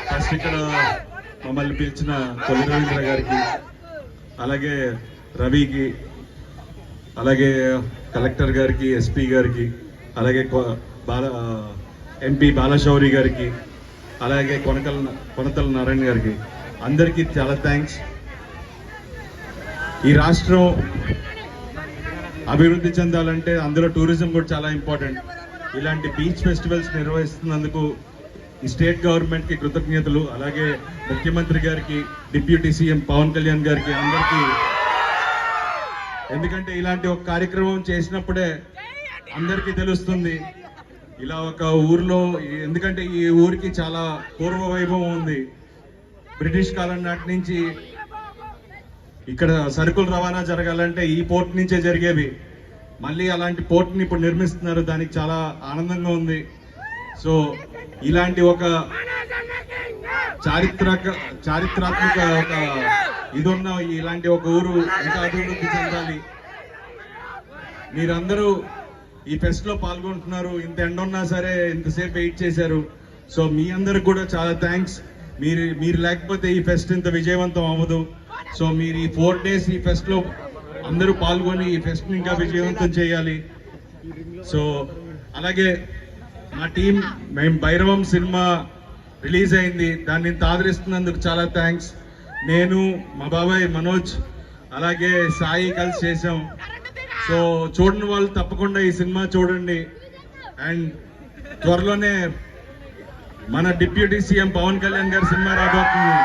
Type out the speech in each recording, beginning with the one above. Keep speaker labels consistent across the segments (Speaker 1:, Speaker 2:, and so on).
Speaker 1: First ఇక్కడ మమ్మల్ని పిలిచిన కొల్లి రవీంద్ర గారికి, అలాగే రవికి, అలాగే కలెక్టర్ గారికి, ఎస్పీ గారికి, అలాగే ఎంపీ బాలశౌరి గారికి, అలాగే కొనతల నారాయణ గారికి, అందరికీ చాలా థ్యాంక్స్. ఈ రాష్ట్రం అభివృద్ధి చెందాలంటే అందులో టూరిజం కూడా చాలా ఇంపార్టెంట్. ఇలాంటి బీచ్ ఫెస్టివల్స్ నిర్వహిస్తున్నందుకు ఈ స్టేట్ గవర్నమెంట్కి కృతజ్ఞతలు, అలాగే ముఖ్యమంత్రి గారికి, డిప్యూటీ సీఎం పవన్ కళ్యాణ్ గారికి, అందరికీ. ఎందుకంటే ఇలాంటి ఒక కార్యక్రమం చేసినప్పుడే అందరికీ తెలుస్తుంది ఇలా ఒక ఊర్లో, ఎందుకంటే ఈ ఊరికి చాలా పూర్వ వైభవం ఉంది. బ్రిటిష్ కాలం నాటి నుంచి ఇక్కడ సరుకులు రవాణా జరగాలంటే ఈ పోర్ట్ నుంచే జరిగేవి. మళ్ళీ అలాంటి పోర్ట్ని ఇప్పుడు నిర్మిస్తున్నారు, దానికి చాలా ఆనందంగా ఉంది. సో ఇలాంటి ఒక చారిత్రాత్మక ఒక ఇదున్న ఇలాంటి ఒక ఊరు ఇంకా అభివృద్ధి చెందాలి. మీరందరూ ఈ ఫెస్ట్ లో పాల్గొంటున్నారు, ఇంత ఎండ ఉన్నా సరే ఇంతసేపు వెయిట్ చేశారు. సో మీ అందరికి కూడా చాలా థ్యాంక్స్. మీరు లేకపోతే ఈ ఫెస్ట్ ఇంత విజయవంతం అవ్వదు. సో మీరు ఈ 4 days ఈ ఫెస్ట్ లో అందరూ పాల్గొని ఈ ఫెస్ట్ ని ఇంకా విజయవంతం చేయాలి. సో అలాగే మా టీం, మేము భైరవం సినిమా రిలీజ్ అయింది, దాన్ని ఇంత ఆదరిస్తున్నందుకు చాలా థ్యాంక్స్. నేను, మా బాబాయ్ మనోజ్, అలాగే సాయి కలిసి చేసాం. సో చూడని వాళ్ళు తప్పకుండా ఈ సినిమా చూడండి. అండ్ త్వరలోనే మన డిప్యూటీ సీఎం పవన్ కళ్యాణ్ గారి సినిమా రాబోతుంది.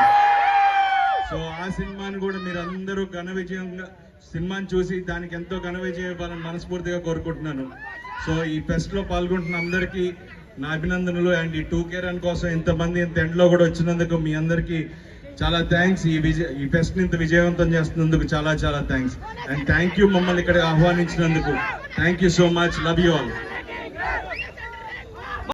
Speaker 1: సో ఆ సినిమాని కూడా మీరు అందరూ ఘన విజయంగా సినిమాని చూసి దానికి ఎంతో ఘన విజయం ఇవ్వాలని మనస్ఫూర్తిగా కోరుకుంటున్నాను. సో ఈ ఫెస్ట్ లో పాల్గొంటున్న అందరికీ నా అభినందనలు. అండ్ ఈ 2K రన్ కోసం ఇంతమంది ఇంత ఎండ్లో కూడా వచ్చినందుకు మీ అందరికీ చాలా థ్యాంక్స్. ఈ ఫెస్ట్ ని ఇంత విజయవంతం చేస్తున్నందుకు చాలా చాలా థ్యాంక్స్. అండ్ థ్యాంక్ యూ మమ్మల్ని ఇక్కడ ఆహ్వానించినందుకు. Thank you so much. Love you all.